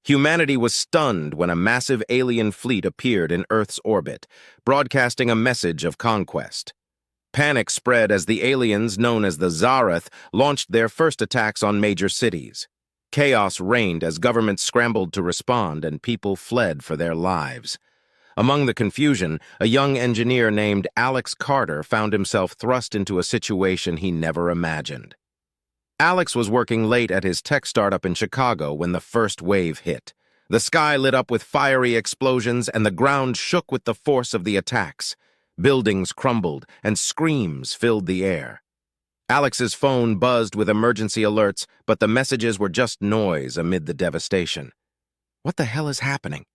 Humanity was stunned when a massive alien fleet appeared in Earth's orbit, broadcasting a message of conquest. Panic spread as the aliens, known as the Xarath, launched their first attacks on major cities. Chaos reigned as governments scrambled to respond and people fled for their lives. Among the confusion, a young engineer named Alex Carter found himself thrust into a situation he never imagined. Alex was working late at his tech startup in Chicago when the first wave hit. The sky lit up with fiery explosions and the ground shook with the force of the attacks. Buildings crumbled and screams filled the air. Alex's phone buzzed with emergency alerts, but the messages were just noise amid the devastation. "What the hell is happening?"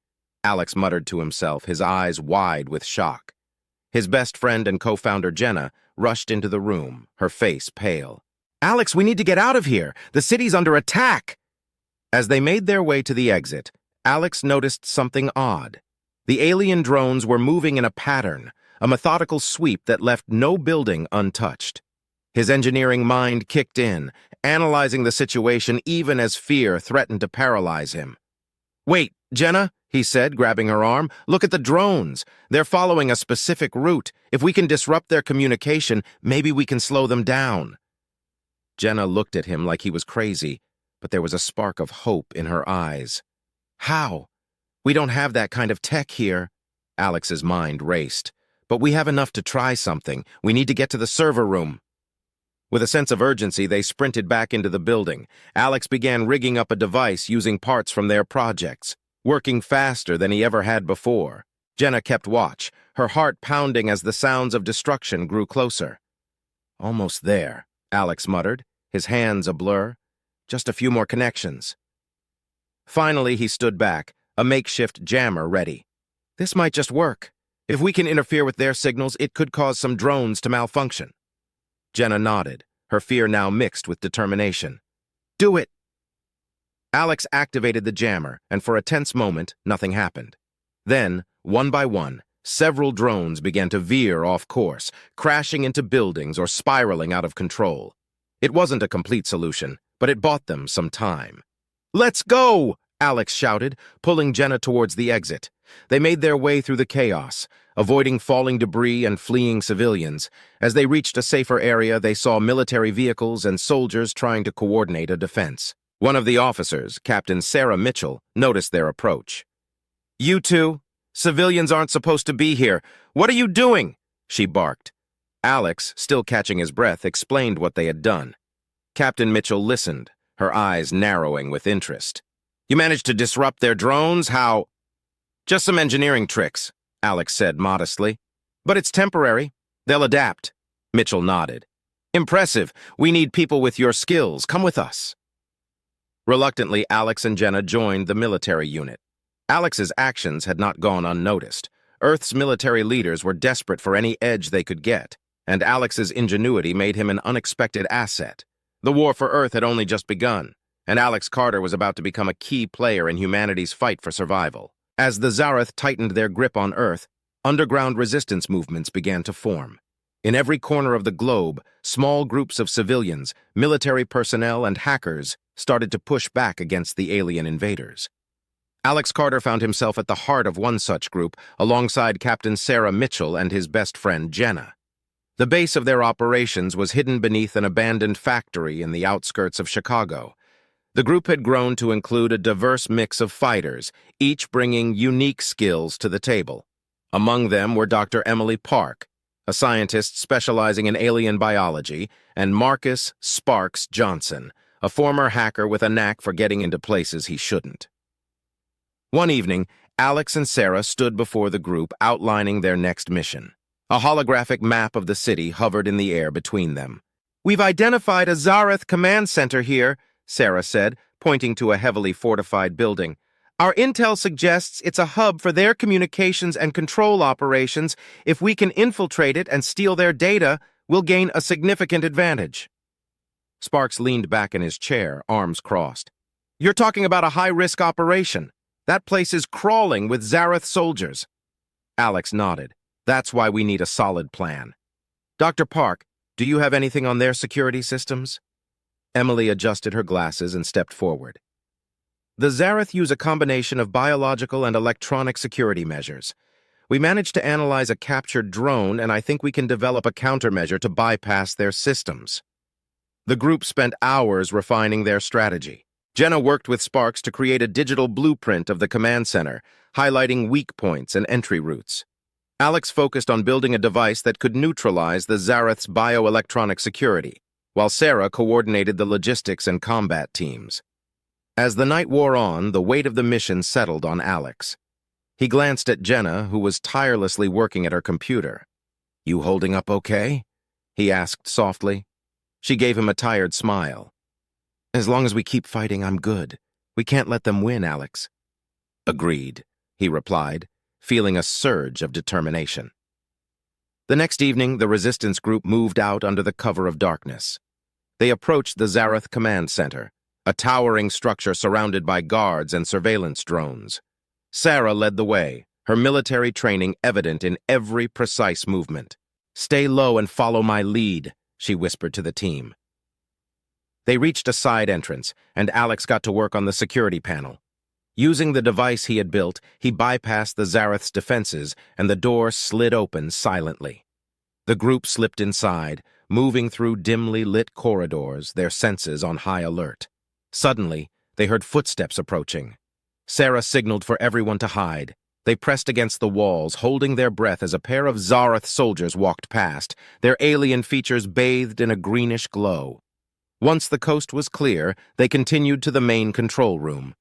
Alex muttered to himself, his eyes wide with shock. His best friend and co-founder Jenna rushed into the room, her face pale. "Alex, we need to get out of here! The city's under attack!" As they made their way to the exit, Alex noticed something odd. The alien drones were moving in a pattern, a methodical sweep that left no building untouched. His engineering mind kicked in, analyzing the situation even as fear threatened to paralyze him. "Wait, Jenna," he said, grabbing her arm. "Look at the drones. They're following a specific route. If we can disrupt their communication, maybe we can slow them down." Jenna looked at him like he was crazy, but there was a spark of hope in her eyes. "How? We don't have that kind of tech here." Alex's mind raced. "But we have enough to try something. We need to get to the server room." With a sense of urgency, they sprinted back into the building. Alex began rigging up a device using parts from their projects, working faster than he ever had before. Jenna kept watch, her heart pounding as the sounds of destruction grew closer. "Almost there," Alex muttered, his hands a blur. "Just a few more connections." Finally, he stood back, a makeshift jammer ready. "This might just work. If we can interfere with their signals, it could cause some drones to malfunction." Jenna nodded, her fear now mixed with determination. "Do it!" Alex activated the jammer, and for a tense moment, nothing happened. Then, one by one, several drones began to veer off course, crashing into buildings or spiraling out of control. It wasn't a complete solution, but it bought them some time. "Let's go!" Alex shouted, pulling Jenna towards the exit. They made their way through the chaos, avoiding falling debris and fleeing civilians. As they reached a safer area, they saw military vehicles and soldiers trying to coordinate a defense. One of the officers, Captain Sarah Mitchell, noticed their approach. "You two? Civilians aren't supposed to be here. What are you doing?" she barked. Alex, still catching his breath, explained what they had done. Captain Mitchell listened, her eyes narrowing with interest. "You managed to disrupt their drones? How?" "Just some engineering tricks," Alex said modestly. "But it's temporary. They'll adapt." Mitchell nodded. "Impressive. We need people with your skills. Come with us." Reluctantly, Alex and Jenna joined the military unit. Alex's actions had not gone unnoticed. Earth's military leaders were desperate for any edge they could get, and Alex's ingenuity made him an unexpected asset. The war for Earth had only just begun, and Alex Carter was about to become a key player in humanity's fight for survival. As the Xarath tightened their grip on Earth, underground resistance movements began to form. In every corner of the globe, small groups of civilians, military personnel, and hackers started to push back against the alien invaders. Alex Carter found himself at the heart of one such group, alongside Captain Sarah Mitchell and his best friend Jenna. The base of their operations was hidden beneath an abandoned factory in the outskirts of Chicago. The group had grown to include a diverse mix of fighters, each bringing unique skills to the table. Among them were Dr. Emily Park, a scientist specializing in alien biology, and Marcus Sparks Johnson, a former hacker with a knack for getting into places he shouldn't. One evening, Alex and Sarah stood before the group outlining their next mission. A holographic map of the city hovered in the air between them. "We've identified a Xarath command center here," Sarah said, pointing to a heavily fortified building. "Our intel suggests it's a hub for their communications and control operations. If we can infiltrate it and steal their data, we'll gain a significant advantage." Sparks leaned back in his chair, arms crossed. "You're talking about a high-risk operation. That place is crawling with Xarath soldiers." Alex nodded. "That's why we need a solid plan. Dr. Park, do you have anything on their security systems?" Emily adjusted her glasses and stepped forward. The Xarath use a combination of biological and electronic security measures. We managed to analyze a captured drone, and I think we can develop a countermeasure to bypass their systems. The group spent hours refining their strategy. Jenna worked with Sparks to create a digital blueprint of the command center, highlighting weak points and entry routes. Alex focused on building a device that could neutralize the Xarath's bioelectronic security, while Sarah coordinated the logistics and combat teams. As the night wore on, the weight of the mission settled on Alex. He glanced at Jenna, who was tirelessly working at her computer. "You holding up okay?" he asked softly. She gave him a tired smile. "As long as we keep fighting, I'm good. We can't let them win, Alex." "Agreed," he replied, feeling a surge of determination. The next evening, the resistance group moved out under the cover of darkness. They approached the Xarath command center, a towering structure surrounded by guards and surveillance drones. Sarah led the way, her military training evident in every precise movement. "Stay low and follow my lead," she whispered to the team. They reached a side entrance, and Alex got to work on the security panel. Using the device he had built, he bypassed the Xarath's defenses, and the door slid open silently. The group slipped inside, moving through dimly lit corridors, their senses on high alert. Suddenly, they heard footsteps approaching. Sarah signaled for everyone to hide. They pressed against the walls, holding their breath as a pair of Xarath soldiers walked past, their alien features bathed in a greenish glow. Once the coast was clear, they continued to the main control room.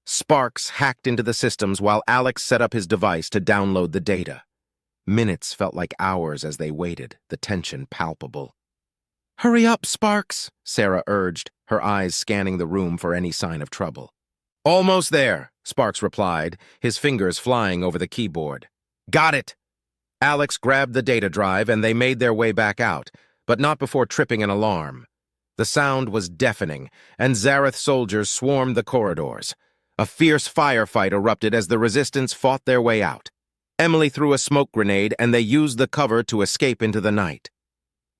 Sparks hacked into the systems while Alex set up his device to download the data. Minutes felt like hours as they waited, the tension palpable. "Hurry up, Sparks," Sarah urged, her eyes scanning the room for any sign of trouble. "Almost there," Sparks replied, his fingers flying over the keyboard. "Got it." Alex grabbed the data drive and they made their way back out, but not before tripping an alarm. The sound was deafening, and Xarath soldiers swarmed the corridors. A fierce firefight erupted as the resistance fought their way out. Emily threw a smoke grenade, and they used the cover to escape into the night.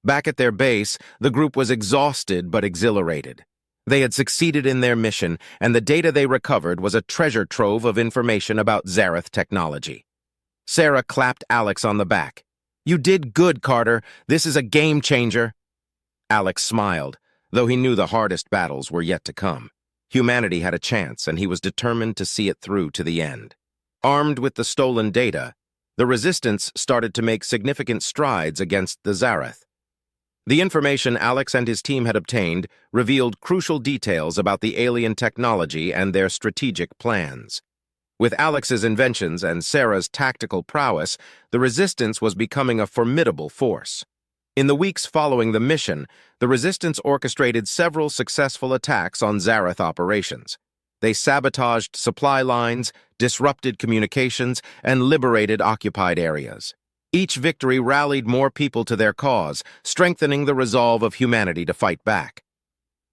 Back at their base, the group was exhausted but exhilarated. They had succeeded in their mission, and the data they recovered was a treasure trove of information about Xarath technology. Sarah clapped Alex on the back. "You did good, Carter. This is a game changer." Alex smiled, though he knew the hardest battles were yet to come. Humanity had a chance, and he was determined to see it through to the end. Armed with the stolen data, the resistance started to make significant strides against the Xarath. The information Alex and his team had obtained revealed crucial details about the alien technology and their strategic plans. With Alex's inventions and Sarah's tactical prowess, the resistance was becoming a formidable force. In the weeks following the mission, the resistance orchestrated several successful attacks on Xarath operations. They sabotaged supply lines, disrupted communications, and liberated occupied areas. Each victory rallied more people to their cause, strengthening the resolve of humanity to fight back.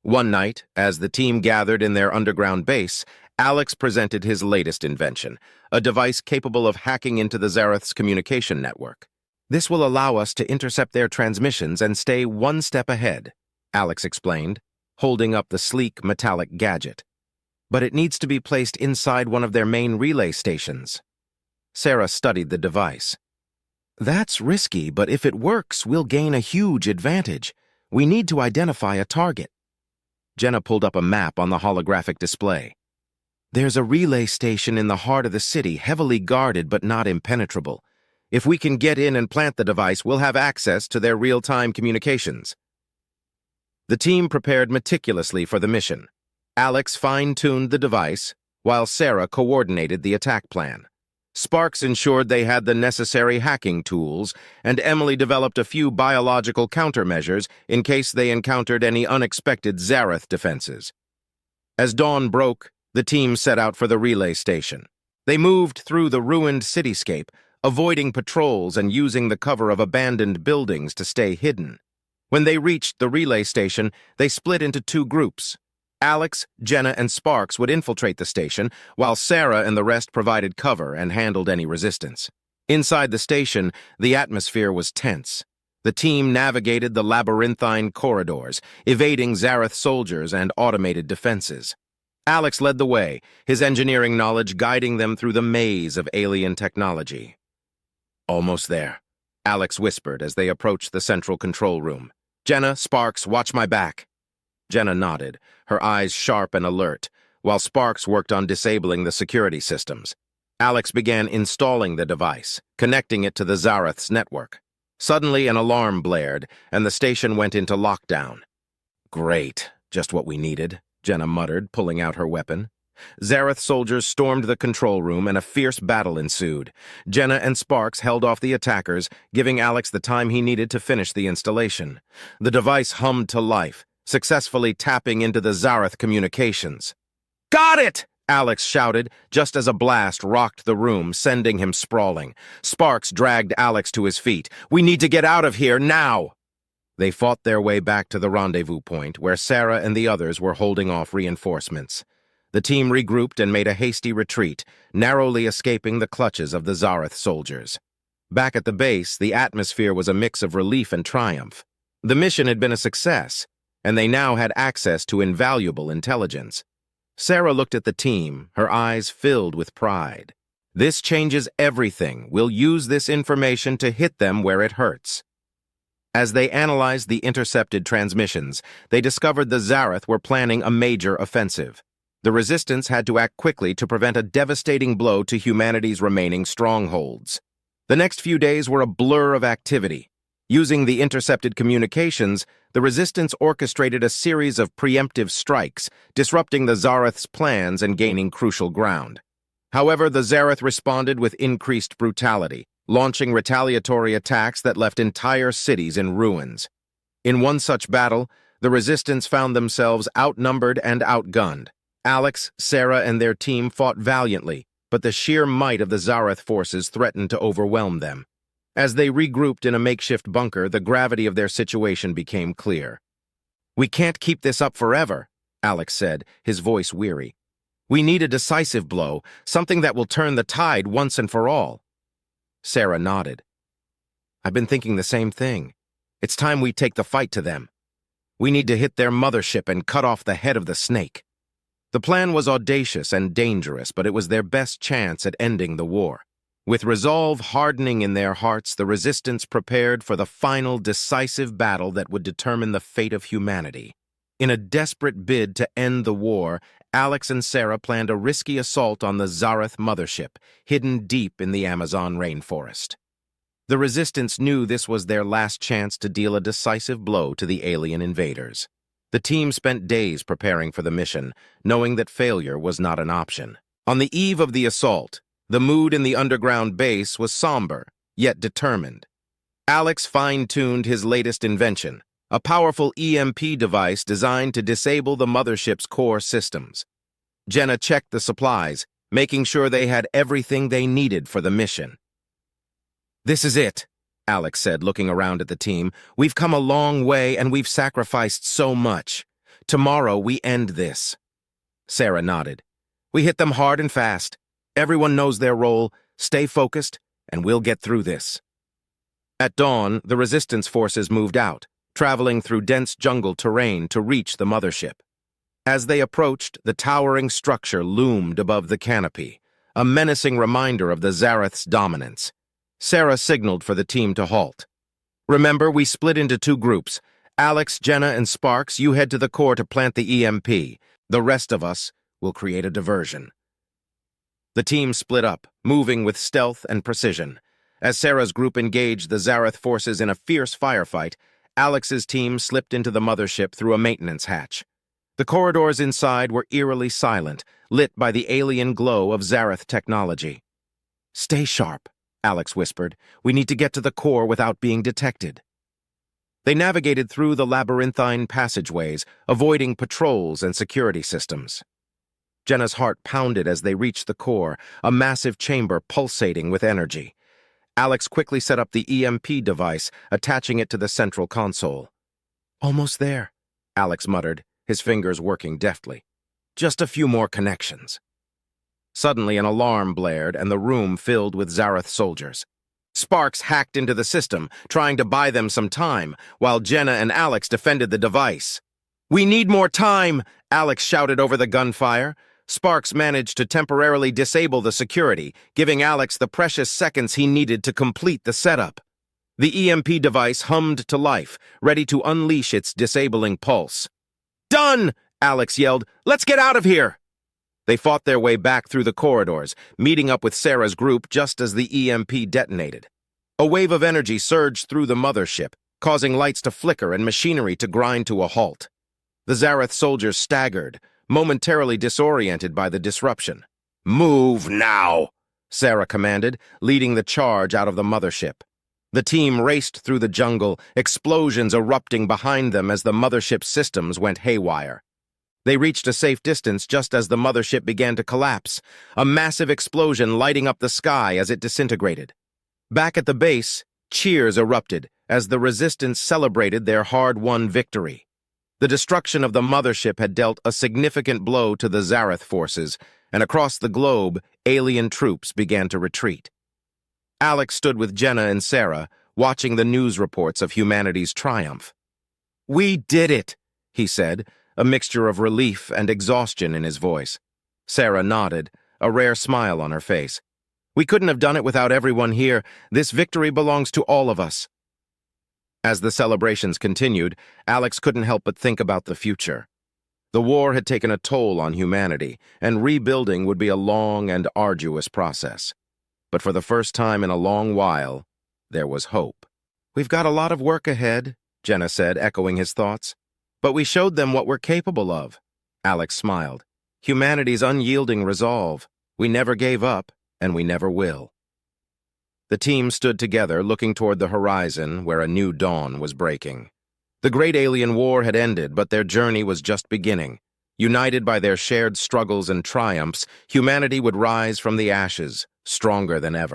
One night, as the team gathered in their underground base, Alex presented his latest invention, a device capable of hacking into the Xarath's communication network. "This will allow us to intercept their transmissions and stay one step ahead," Alex explained, holding up the sleek, metallic gadget. "But it needs to be placed inside one of their main relay stations." Sarah studied the device. "That's risky, but if it works, we'll gain a huge advantage. We need to identify a target." Jenna pulled up a map on the holographic display. "There's a relay station in the heart of the city, heavily guarded but not impenetrable. If we can get in and plant the device, we'll have access to their real-time communications." The team prepared meticulously for the mission. Alex fine-tuned the device, while Sarah coordinated the attack plan. Sparks ensured they had the necessary hacking tools, and Emily developed a few biological countermeasures in case they encountered any unexpected Xarath defenses. As dawn broke, the team set out for the relay station. They moved through the ruined cityscape, avoiding patrols and using the cover of abandoned buildings to stay hidden. When they reached the relay station, they split into two groups. Alex, Jenna, and Sparks would infiltrate the station, while Sarah and the rest provided cover and handled any resistance. Inside the station, the atmosphere was tense. The team navigated the labyrinthine corridors, evading Xarath soldiers and automated defenses. Alex led the way, his engineering knowledge guiding them through the maze of alien technology. Almost there, Alex whispered as they approached the central control room. "Jenna, Sparks, watch my back." Jenna nodded, her eyes sharp and alert, while Sparks worked on disabling the security systems. Alex began installing the device, connecting it to the Xarath's network. Suddenly, an alarm blared, and the station went into lockdown. "Great, just what we needed," Jenna muttered, pulling out her weapon. Xarath soldiers stormed the control room, and a fierce battle ensued. Jenna and Sparks held off the attackers, giving Alex the time he needed to finish the installation. The device hummed to life, successfully tapping into the Xarath communications. "Got it!" Alex shouted, just as a blast rocked the room, sending him sprawling. Sparks dragged Alex to his feet. "We need to get out of here, now!" They fought their way back to the rendezvous point, where Sarah and the others were holding off reinforcements. The team regrouped and made a hasty retreat, narrowly escaping the clutches of the Xarath soldiers. Back at the base, the atmosphere was a mix of relief and triumph. The mission had been a success, and they now had access to invaluable intelligence. Sarah looked at the team, her eyes filled with pride. "This changes everything. We'll use this information to hit them where it hurts." As they analyzed the intercepted transmissions, they discovered the Xarath were planning a major offensive. The Resistance had to act quickly to prevent a devastating blow to humanity's remaining strongholds. The next few days were a blur of activity. Using the intercepted communications, the Resistance orchestrated a series of preemptive strikes, disrupting the Xarath's plans and gaining crucial ground. However, the Xarath responded with increased brutality, launching retaliatory attacks that left entire cities in ruins. In one such battle, the Resistance found themselves outnumbered and outgunned. Alex, Sarah, and their team fought valiantly, but the sheer might of the Xarath forces threatened to overwhelm them. As they regrouped in a makeshift bunker, the gravity of their situation became clear. "We can't keep this up forever," Alex said, his voice weary. "We need a decisive blow, something that will turn the tide once and for all." Sarah nodded. "I've been thinking the same thing. It's time we take the fight to them. We need to hit their mothership and cut off the head of the snake." The plan was audacious and dangerous, but it was their best chance at ending the war. With resolve hardening in their hearts, the Resistance prepared for the final decisive battle that would determine the fate of humanity. In a desperate bid to end the war, Alex and Sarah planned a risky assault on the Xarath mothership, hidden deep in the Amazon rainforest. The Resistance knew this was their last chance to deal a decisive blow to the alien invaders. The team spent days preparing for the mission, knowing that failure was not an option. On the eve of the assault, the mood in the underground base was somber, yet determined. Alex fine-tuned his latest invention, a powerful EMP device designed to disable the mothership's core systems. Jenna checked the supplies, making sure they had everything they needed for the mission. "This is it," Alex said, looking around at the team. "We've come a long way, and we've sacrificed so much. Tomorrow, we end this." Sarah nodded. "We hit them hard and fast. Everyone knows their role. Stay focused, and we'll get through this." At dawn, the Resistance forces moved out, traveling through dense jungle terrain to reach the mothership. As they approached, the towering structure loomed above the canopy, a menacing reminder of the Xarath's dominance. Sarah signaled for the team to halt. "Remember, we split into two groups. Alex, Jenna, and Sparks, you head to the core to plant the EMP. The rest of us will create a diversion." The team split up, moving with stealth and precision. As Sarah's group engaged the Xarath forces in a fierce firefight, Alex's team slipped into the mothership through a maintenance hatch. The corridors inside were eerily silent, lit by the alien glow of Xarath technology. "Stay sharp," Alex whispered. "We need to get to the core without being detected." They navigated through the labyrinthine passageways, avoiding patrols and security systems. Jenna's heart pounded as they reached the core, a massive chamber pulsating with energy. Alex quickly set up the EMP device, attaching it to the central console. "Almost there," Alex muttered, his fingers working deftly. "Just a few more connections." Suddenly, an alarm blared, and the room filled with Xarath soldiers. Sparks hacked into the system, trying to buy them some time, while Jenna and Alex defended the device. "We need more time," Alex shouted over the gunfire. Sparks managed to temporarily disable the security, giving Alex the precious seconds he needed to complete the setup. The EMP device hummed to life, ready to unleash its disabling pulse. "Done!" Alex yelled. "Let's get out of here!" They fought their way back through the corridors, meeting up with Sarah's group just as the EMP detonated. A wave of energy surged through the mothership, causing lights to flicker and machinery to grind to a halt. The Xarath soldiers staggered, momentarily disoriented by the disruption. "Move now!" Sarah commanded, leading the charge out of the mothership. The team raced through the jungle, explosions erupting behind them as the mothership's systems went haywire. They reached a safe distance just as the mothership began to collapse, a massive explosion lighting up the sky as it disintegrated. Back at the base, cheers erupted as the resistance celebrated their hard-won victory. The destruction of the mothership had dealt a significant blow to the Xarath forces, and across the globe, alien troops began to retreat. Alex stood with Jenna and Sarah, watching the news reports of humanity's triumph. "We did it," he said, a mixture of relief and exhaustion in his voice. Sarah nodded, a rare smile on her face. "We couldn't have done it without everyone here. This victory belongs to all of us." As the celebrations continued, Alex couldn't help but think about the future. The war had taken a toll on humanity, and rebuilding would be a long and arduous process. But for the first time in a long while, there was hope. "We've got a lot of work ahead," Jenna said, echoing his thoughts. "But we showed them what we're capable of." Alex smiled. "Humanity's unyielding resolve. We never gave up, and we never will." The team stood together, looking toward the horizon where a new dawn was breaking. The great alien war had ended, but their journey was just beginning. United by their shared struggles and triumphs, humanity would rise from the ashes, stronger than ever.